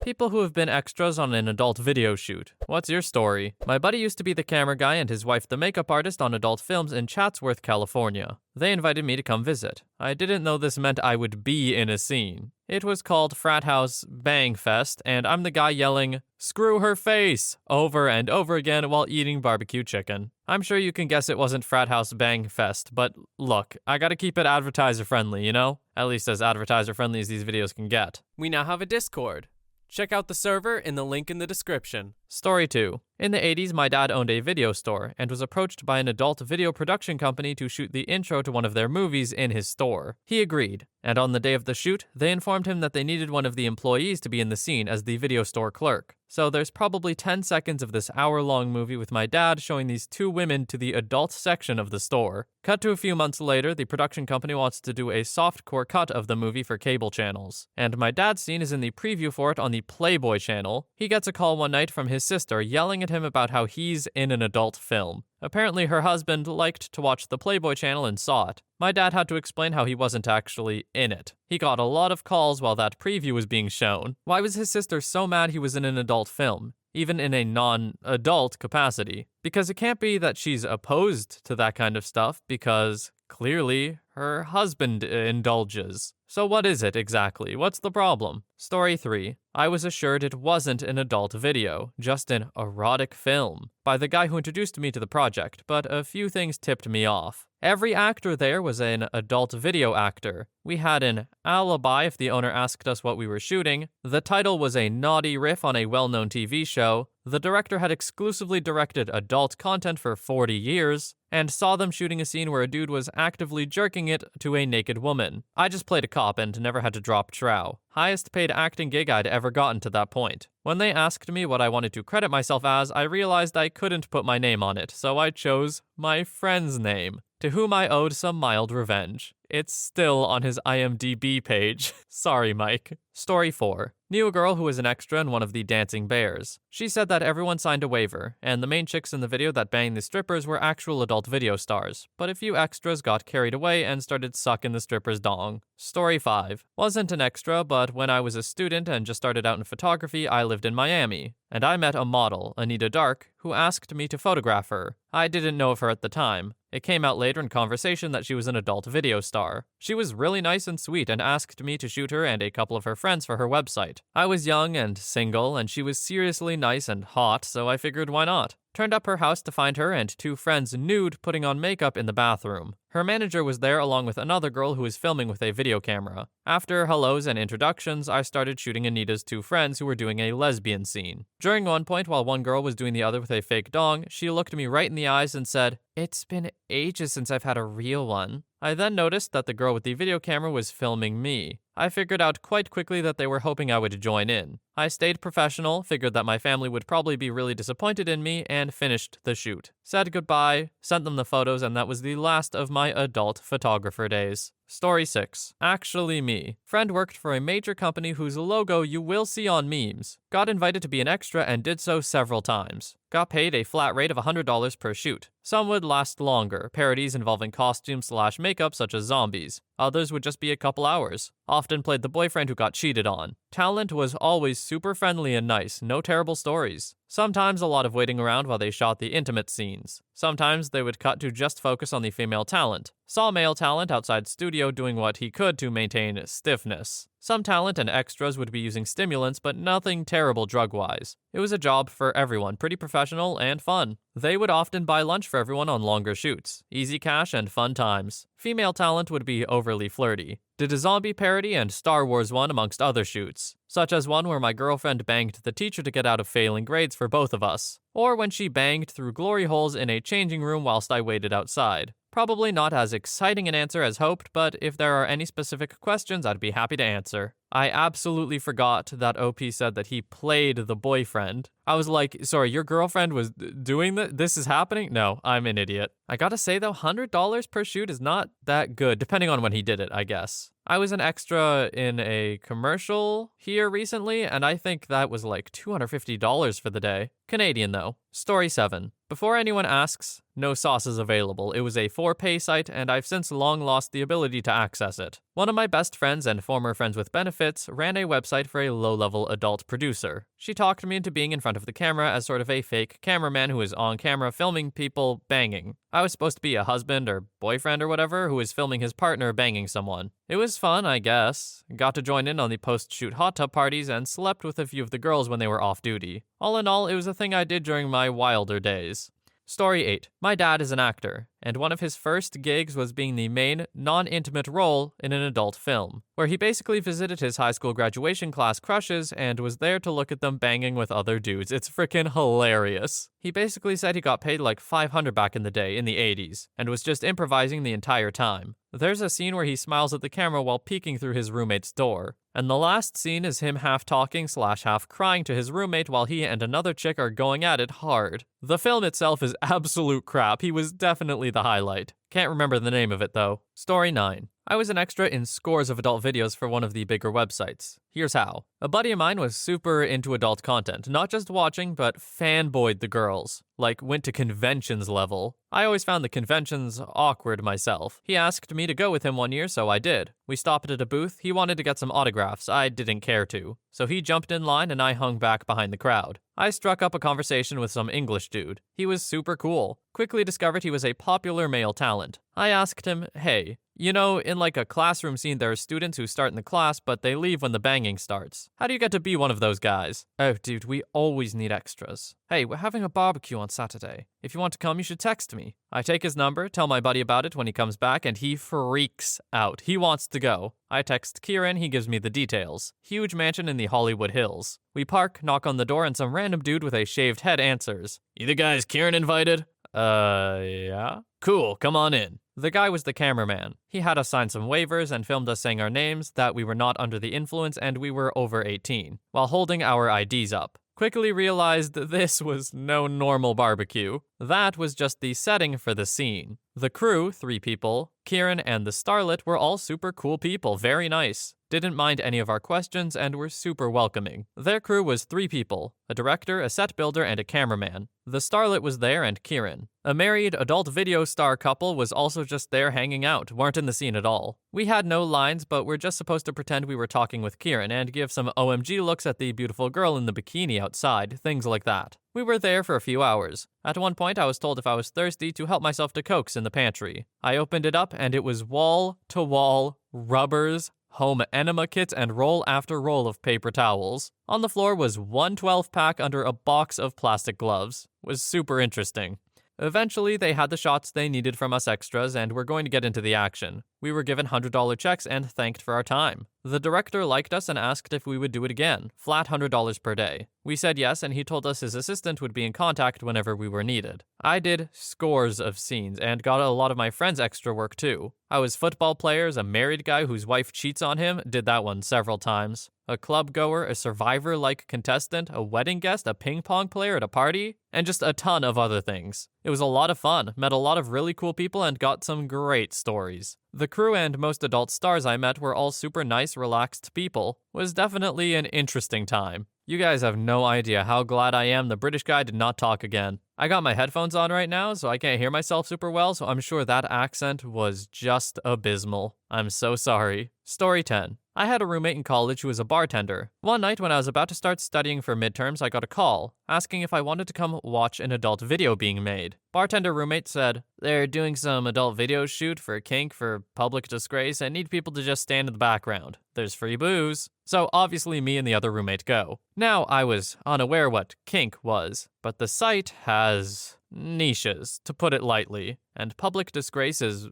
People who have been extras on an adult video shoot. What's your story? My buddy used to be the camera guy and his wife the makeup artist on adult films in Chatsworth, California. They invited me to come visit. I didn't know this meant I would be in a scene. It was called Frat House Bang Fest, and I'm the guy yelling, "Screw her face!" over and over again while eating barbecue chicken. I'm sure you can guess it wasn't Frat House Bang Fest, but look, I gotta keep it advertiser friendly, you know? At least as advertiser friendly as these videos can get. We now have a Discord. Check out the server in the link in the description. Story 2. In the 80s, my dad owned a video store and was approached by an adult video production company to shoot the intro to one of their movies in his store. He agreed, and on the day of the shoot, they informed him that they needed one of the employees to be in the scene as the video store clerk. So there's probably 10 seconds of this hour-long movie with my dad showing these two women to the adult section of the store. Cut to a few months later, the production company wants to do a softcore cut of the movie for cable channels. And my dad's scene is in the preview for it on the Playboy channel. He gets a call one night from his sister yelling at him about how he's in an adult film. Apparently her husband liked to watch the Playboy channel and saw it. My dad had to explain how he wasn't actually in it. He got a lot of calls while that preview was being shown. Why was his sister so mad he was in an adult film, even in a non-adult capacity? Because it can't be that she's opposed to that kind of stuff, because clearly her husband indulges. So what is it exactly? What's the problem? Story 3. I was assured it wasn't an adult video, just an erotic film, by the guy who introduced me to the project, but a few things tipped me off. Every actor there was an adult video actor. We had an alibi if the owner asked us what we were shooting. The title was a naughty riff on a well-known TV show. The director had exclusively directed adult content for 40 years, and saw them shooting a scene where a dude was actively jerking it to a naked woman. I just played a cop and never had to drop trow. Highest paid acting gig I'd ever gotten to that point. When they asked me what I wanted to credit myself as, I realized I couldn't put my name on it, so I chose my friend's name, to whom I owed some mild revenge. It's still on his IMDb page. Sorry, Mike. Story 4. Knew a girl who was an extra in one of the Dancing Bears. She said that everyone signed a waiver, and the main chicks in the video that banged the strippers were actual adult video stars, but a few extras got carried away and started sucking the stripper's dong. Story 5. Wasn't an extra, but when I was a student and just started out in photography, I lived in Miami, and I met a model, Anita Dark, who asked me to photograph her. I didn't know of her at the time. It came out later in conversation that she was an adult video star. She was really nice and sweet and asked me to shoot her and a couple of her friends for her website. I was young and single, and she was seriously nice and hot, so I figured why not. Turned up her house to find her and two friends nude putting on makeup in the bathroom. Her manager was there along with another girl who was filming with a video camera. After hellos and introductions, I started shooting Anita's two friends who were doing a lesbian scene. During one point, while one girl was doing the other with a fake dong, she looked me right in the eyes and said, "It's been ages since I've had a real one." I then noticed that the girl with the video camera was filming me. I figured out quite quickly that they were hoping I would join in. I stayed professional, figured that my family would probably be really disappointed in me, and finished the shoot. Said goodbye, sent them the photos, and that was the last of my adult photographer days. Story 6. Actually me. Friend worked for a major company whose logo you will see on memes. Got invited to be an extra and did so several times. Got paid a flat rate of $100 per shoot. Some would last longer, parodies involving costumes/makeup such as zombies. Others would just be a couple hours. Often played the boyfriend who got cheated on. Talent was always super friendly and nice, no terrible stories. Sometimes a lot of waiting around while they shot the intimate scenes. Sometimes they would cut to just focus on the female talent. Saw male talent outside studio doing what he could to maintain stiffness. Some talent and extras would be using stimulants, but nothing terrible drug-wise. It was a job for everyone, pretty professional and fun. They would often buy lunch for everyone on longer shoots. Easy cash and fun times. Female talent would be overly flirty. Did a zombie parody and Star Wars one amongst other shoots, such as one where my girlfriend banged the teacher to get out of failing grades for both of us, or when she banged through glory holes in a changing room whilst I waited outside. Probably not as exciting an answer as hoped, but if there are any specific questions, I'd be happy to answer. I absolutely forgot that OP said that he played the boyfriend. I was like, sorry, your girlfriend was doing this? This is happening? No, I'm an idiot. I gotta say though, $100 per shoot is not that good, depending on when he did it, I guess. I was an extra in a commercial here recently, and I think that was like $250 for the day. Canadian though. Story 7. Before anyone asks, no sauce is available. It was a for-pay site, and I've since long lost the ability to access it. One of my best friends and former friends with benefits ran a website for a low-level adult producer. She talked me into being in front of the camera as sort of a fake cameraman who was on camera filming people banging. I was supposed to be a husband or boyfriend or whatever who was filming his partner banging someone. It was fun, I guess. Got to join in on the post-shoot hot tub parties and slept with a few of the girls when they were off duty. All in all, it was a thing I did during my wilder days. Story 8. My dad is an actor, and one of his first gigs was being the main, non-intimate role in an adult film, where he basically visited his high school graduation class crushes and was there to look at them banging with other dudes. It's freaking hilarious. He basically said he got paid like $500 back in the day, in the 80s, and was just improvising the entire time. There's a scene where he smiles at the camera while peeking through his roommate's door. And the last scene is him half talking / half crying to his roommate while he and another chick are going at it hard. The film itself is absolute crap. He was definitely the highlight. Can't remember the name of it though. Story 9. I was an extra in scores of adult videos for one of the bigger websites. Here's how. A buddy of mine was super into adult content, not just watching, but fanboyed the girls. Like, went to conventions level. I always found the conventions awkward myself. He asked me to go with him one year, so I did. We stopped at a booth. He wanted to get some autographs. I didn't care to. So he jumped in line and I hung back behind the crowd. I struck up a conversation with some English dude. He was super cool. Quickly discovered he was a popular male talent. I asked him, hey, you know, in like a classroom scene there are students who start in the class but they leave when the banging starts. How do you get to be one of those guys? Oh dude, we always need extras. Hey, we're having a barbecue on Saturday. If you want to come, you should text me. I take his number, tell my buddy about it when he comes back, and he freaks out. He wants to go. I text Kieran, he gives me the details. Huge mansion in the Hollywood Hills. We park, knock on the door, and some random dude with a shaved head answers. You the guys Kieran invited? Yeah? Cool, come on in. The guy was the cameraman. He had us sign some waivers and filmed us saying our names, that we were not under the influence, and we were over 18, while holding our IDs up. Quickly realized this was no normal barbecue. That was just the setting for the scene. The crew, 3 people, Kieran and the starlet, were all super cool people, very nice. Didn't mind any of our questions and were super welcoming. Their crew was 3 people, a director, a set builder, and a cameraman. The starlet was there and Kieran. A married adult video star couple was also just there hanging out, weren't in the scene at all. We had no lines, but we're just supposed to pretend we were talking with Kieran and give some OMG looks at the beautiful girl in the bikini outside, things like that. We were there for a few hours. At one point, I was told if I was thirsty to help myself to Cokes in the pantry. I opened it up and it was wall-to-wall rubbers, home enema kits, and roll after roll of paper towels. On the floor was one 12-pack under a box of plastic gloves. It was super interesting. Eventually, they had the shots they needed from us extras and were going to get into the action. We were given $100 checks and thanked for our time. The director liked us and asked if we would do it again, flat $100 per day. We said yes, and he told us his assistant would be in contact whenever we were needed. I did scores of scenes and got a lot of my friends extra work too. I was football players, a married guy whose wife cheats on him, did that one several times. A club goer, a survivor-like contestant, a wedding guest, a ping pong player at a party, and just a ton of other things. It was a lot of fun, met a lot of really cool people, and got some great stories. The crew and most adult stars I met were all super nice, relaxed people. It was definitely an interesting time. You guys have no idea how glad I am the British guy did not talk again. I got my headphones on right now, so I can't hear myself super well, so I'm sure that accent was just abysmal. I'm so sorry. Story 10. I had a roommate in college who was a bartender. One night when I was about to start studying for midterms, I got a call, asking if I wanted to come watch an adult video being made. Bartender roommate said, they're doing some adult video shoot for kink for public disgrace and need people to just stand in the background. There's free booze. So obviously me and the other roommate go. Now I was unaware what kink was, but the site has niches, to put it lightly, and public disgrace is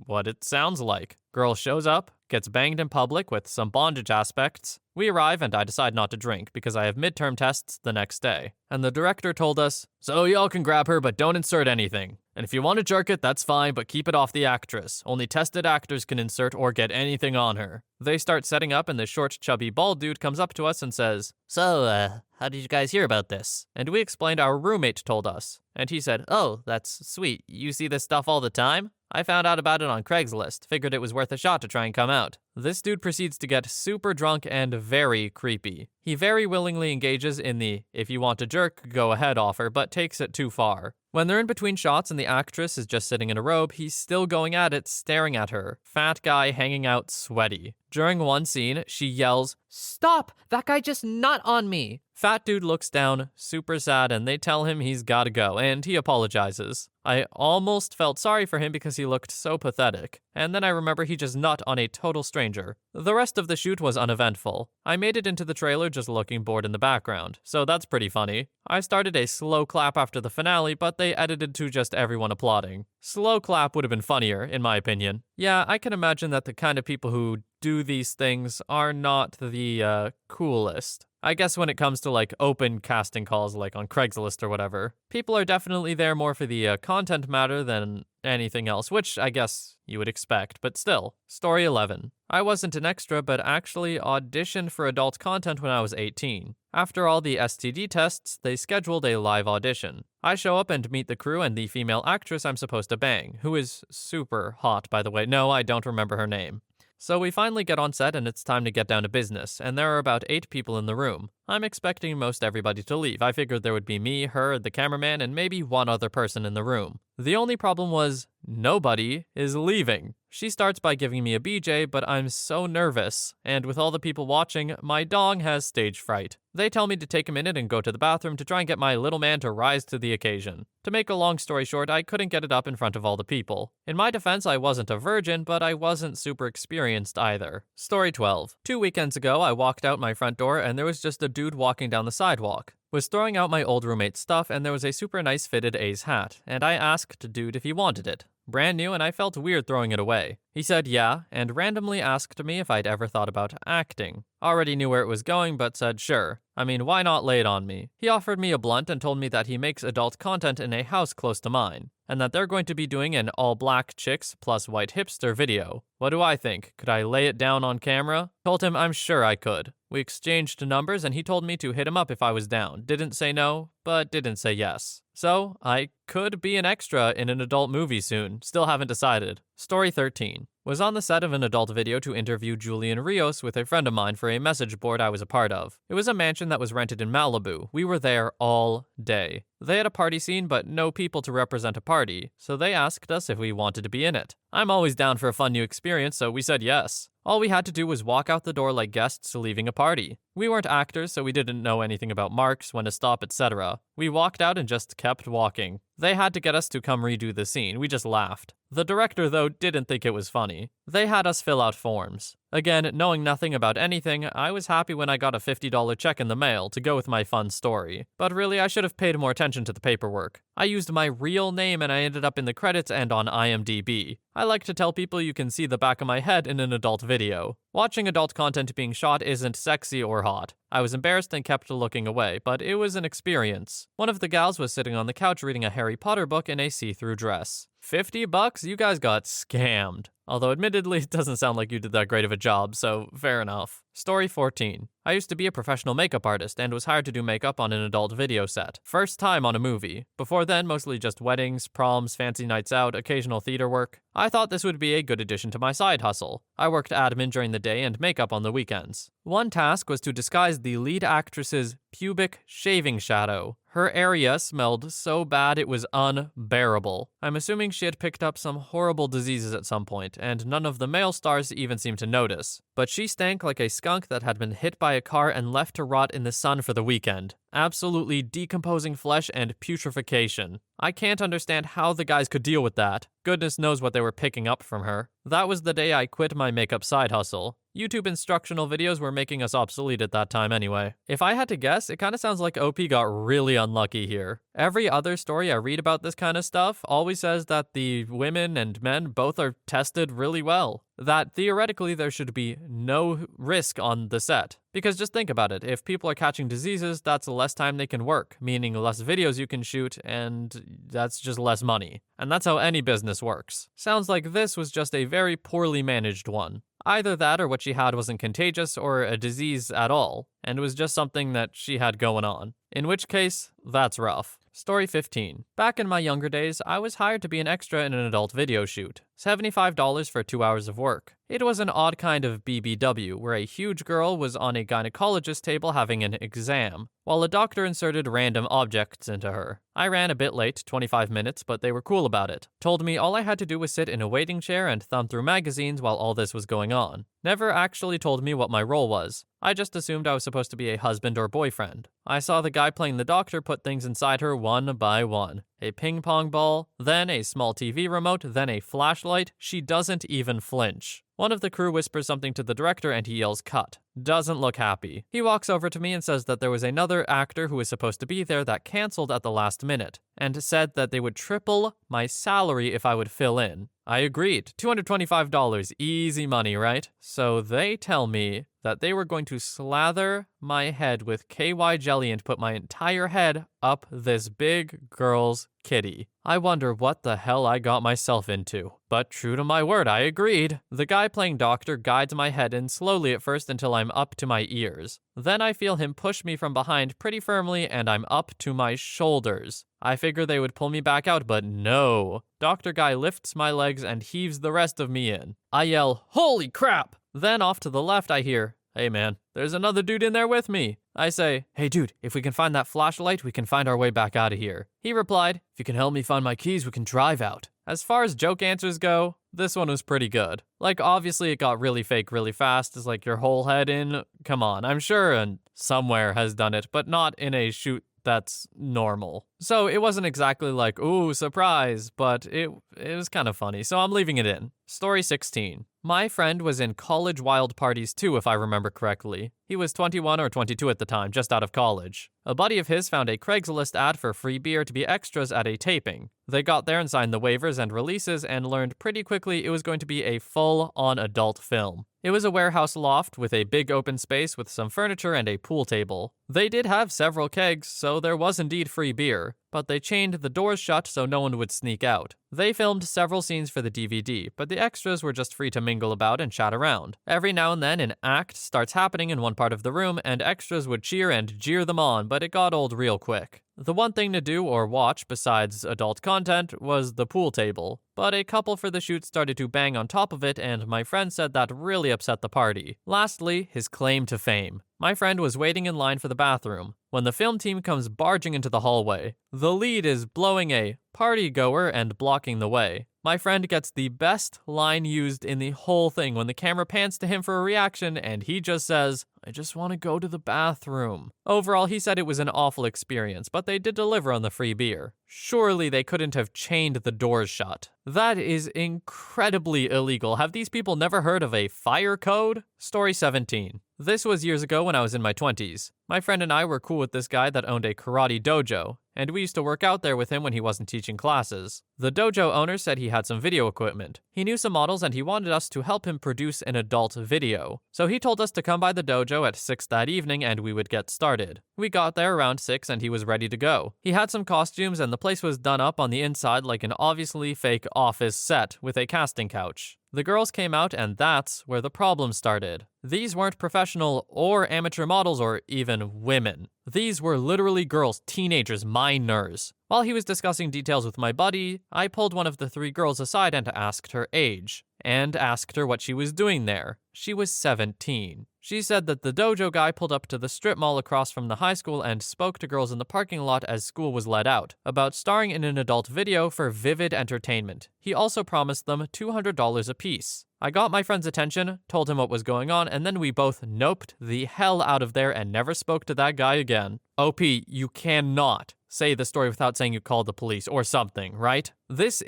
what it sounds like. Girl shows up, gets banged in public with some bondage aspects. We arrive and I decide not to drink because I have midterm tests the next day. And the director told us, so y'all can grab her but don't insert anything. And if you want to jerk it, that's fine, but keep it off the actress. Only tested actors can insert or get anything on her. They start setting up and the short, chubby, bald dude comes up to us and says, so, how did you guys hear about this? And we explained our roommate told us. And he said, oh, that's sweet. You see this stuff all the time? I found out about it on Craigslist, figured it was worth a shot to try and come out. This dude proceeds to get super drunk and very creepy. He very willingly engages in the "if you want to jerk, go ahead" offer, but takes it too far. When they're in between shots and the actress is just sitting in a robe, he's still going at it, staring at her. Fat guy hanging out sweaty. During one scene, she yells, "Stop! That guy just nut on me!" Fat dude looks down, super sad, and they tell him he's gotta go, and he apologizes. I almost felt sorry for him because he looked so pathetic. And then I remember he just nut on a total stranger. The rest of the shoot was uneventful. I made it into the trailer just looking bored in the background, so that's pretty funny. I started a slow clap after the finale, but they edited to just everyone applauding. Slow clap would have been funnier, in my opinion. Yeah, I can imagine that the kind of people who do these things are not the coolest. I guess when it comes to like open casting calls like on Craigslist or whatever, people are definitely there more for the content matter than anything else, which I guess you would expect, but still. Story 11. I wasn't an extra, but actually auditioned for adult content when I was 18. After all the STD tests, they scheduled a live audition. I show up and meet the crew and the female actress I'm supposed to bang, who is super hot, by the way. No, I don't remember her name. So we finally get on set and it's time to get down to business, and there are about 8 people in the room. I'm expecting most everybody to leave. I figured there would be me, her, the cameraman, and maybe one other person in the room. The only problem was nobody is leaving. She starts by giving me a BJ, but I'm so nervous, and with all the people watching, my dong has stage fright. They tell me to take a minute and go to the bathroom to try and get my little man to rise to the occasion. To make a long story short, I couldn't get it up in front of all the people. In my defense, I wasn't a virgin, but I wasn't super experienced either. Story 12. 2 weekends ago, I walked out my front door and there was just a dude walking down the sidewalk. Was throwing out my old roommate's stuff and there was a super nice fitted A's hat, and I asked dude if he wanted it. Brand new, and I felt weird throwing it away. He said yeah, and randomly asked me if I'd ever thought about acting. Already knew where it was going, but said sure. I mean, why not lay it on me? He offered me a blunt and told me that he makes adult content in a house close to mine, and that they're going to be doing an all-black chicks plus white hipster video. What do I think? Could I lay it down on camera? Told him I'm sure I could. We exchanged numbers and he told me to hit him up if I was down. Didn't say no, but didn't say yes. So, I could be an extra in an adult movie soon. Still haven't decided. Story 13. Was on the set of an adult video to interview Julian Rios with a friend of mine for a message board I was a part of. It was a mansion that was rented in Malibu. We were there all day. They had a party scene, but no people to represent a party, so they asked us if we wanted to be in it. I'm always down for a fun new experience, so we said yes. All we had to do was walk out the door like guests leaving a party. We weren't actors, so we didn't know anything about marks, when to stop, etc. We walked out and just kept walking. They had to get us to come redo the scene. We just laughed. The director, though, didn't think it was funny. They had us fill out forms. Again, knowing nothing about anything, I was happy when I got a $50 check in the mail to go with my fun story. But really, I should have paid more attention to the paperwork. I used my real name and I ended up in the credits and on IMDb. I like to tell people you can see the back of my head in an adult video. Watching adult content being shot isn't sexy or hot. I was embarrassed and kept looking away, but it was an experience. One of the gals was sitting on the couch reading a Harry Potter book in a see-through dress. $50? You guys got scammed. Although admittedly, it doesn't sound like you did that great of a job, so fair enough. Story 14. I used to be a professional makeup artist and was hired to do makeup on an adult video set. First time on a movie. Before then, mostly just weddings, proms, fancy nights out, occasional theater work. I thought this would be a good addition to my side hustle. I worked admin during the day and makeup on the weekends. One task was to disguise the lead actress's pubic shaving shadow. Her area smelled so bad it was unbearable. I'm assuming she had picked up some horrible diseases at some point, and none of the male stars even seemed to notice. But she stank like a skunk that had been hit by a car and left to rot in the sun for the weekend. Absolutely decomposing flesh and putrefaction. I can't understand how the guys could deal with that. Goodness knows what they were picking up from her. That was the day I quit my makeup side hustle. YouTube instructional videos were making us obsolete at that time anyway. If I had to guess, it kind of sounds like OP got really unlucky here. Every other story I read about this kind of stuff always says that the women and men both are tested really well. That theoretically there should be no risk on the set. Because just think about it, if people are catching diseases, that's less time they can work, meaning less videos you can shoot, and that's just less money. And that's how any business works. Sounds like this was just a very poorly managed one. Either that or what she had wasn't contagious or a disease at all, and was just something that she had going on. In which case, that's rough. Story 15. Back in my younger days, I was hired to be an extra in an adult video shoot. $75 for 2 hours of work. It was an odd kind of BBW, where a huge girl was on a gynecologist table having an exam, while a doctor inserted random objects into her. I ran a bit late, 25 minutes, but they were cool about it. Told me all I had to do was sit in a waiting chair and thumb through magazines while all this was going on. Never actually told me what my role was. I just assumed I was supposed to be a husband or boyfriend. I saw the guy playing the doctor put things inside her one by one. A ping pong ball, then a small TV remote, then a flashlight. She doesn't even flinch. One of the crew whispers something to the director and he yells cut. Doesn't look happy. He walks over to me and says that there was another actor who was supposed to be there that canceled at the last minute, and said that they would triple my salary if I would fill in. I agreed. $225, easy money, right? So they tell me that they were going to slather my head with KY jelly and put my entire head up this big girl's kitty. I wonder what the hell I got myself into. But true to my word, I agreed. The guy playing doctor guides my head in slowly at first until I'm up to my ears. Then I feel him push me from behind pretty firmly and I'm up to my shoulders. I figure they would pull me back out, but no. Doctor guy lifts my legs and heaves the rest of me in. I yell, "Holy crap!" Then off to the left I hear, "Hey man, there's another dude in there with me." I say, "Hey dude, if we can find that flashlight, we can find our way back out of here." He replied, "If you can help me find my keys, we can drive out." As far as joke answers go, this one was pretty good. Like, obviously it got really fake really fast. It's like your whole head in. Come on, I'm sure and somewhere has done it, but not in a shoot that's normal. So it wasn't exactly like, ooh, surprise, but it was kind of funny, so I'm leaving it in. Story 16. My friend was in college wild parties too, if I remember correctly. He was 21 or 22 at the time, just out of college. A buddy of his found a Craigslist ad for free beer to be extras at a taping. They got there and signed the waivers and releases and learned pretty quickly it was going to be a full-on adult film. It was a warehouse loft with a big open space with some furniture and a pool table. They did have several kegs, so there was indeed free beer, but they chained the doors shut so no one would sneak out. They filmed several scenes for the DVD, but the extras were just free to mingle about and chat around. Every now and then an act starts happening in one part of the room and extras would cheer and jeer them on, but it got old real quick. The one thing to do or watch besides adult content was the pool table, but a couple for the shoot started to bang on top of it and my friend said that really upset the party. Lastly, his claim to fame. My friend was waiting in line for the bathroom when the film team comes barging into the hallway. The lead is blowing a party goer and blocking the way. My friend gets the best line used in the whole thing when the camera pans to him for a reaction and he just says, "I just want to go to the bathroom." Overall, he said it was an awful experience, but they did deliver on the free beer. Surely they couldn't have chained the doors shut. That is incredibly illegal. Have these people never heard of a fire code? Story 17. This was years ago when I was in my 20s. My friend and I were cool with this guy that owned a karate dojo, and we used to work out there with him when he wasn't teaching classes. The dojo owner said he had some video equipment. He knew some models and he wanted us to help him produce an adult video. So he told us to come by the dojo at 6 that evening and we would get started. We got there around 6 and he was ready to go. He had some costumes and the place was done up on the inside like an obviously fake office set with a casting couch. The girls came out and that's where the problem started. These weren't professional or amateur models or even women. These were literally girls, teenagers, minors. While he was discussing details with my buddy, I pulled one of the 3 girls aside and asked her age, and asked her what she was doing there. She was 17. She said that the dojo guy pulled up to the strip mall across from the high school and spoke to girls in the parking lot as school was let out, about starring in an adult video for vivid entertainment. He also promised them $200 apiece. I got my friend's attention, told him what was going on, and then we both noped the hell out of there and never spoke to that guy again. OP, you cannot say the story without saying you called the police or something, right? That's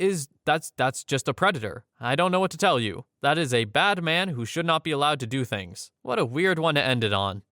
just a predator. I don't know what to tell you. That is a bad man who should not be allowed to do things. What a weird one to end it on.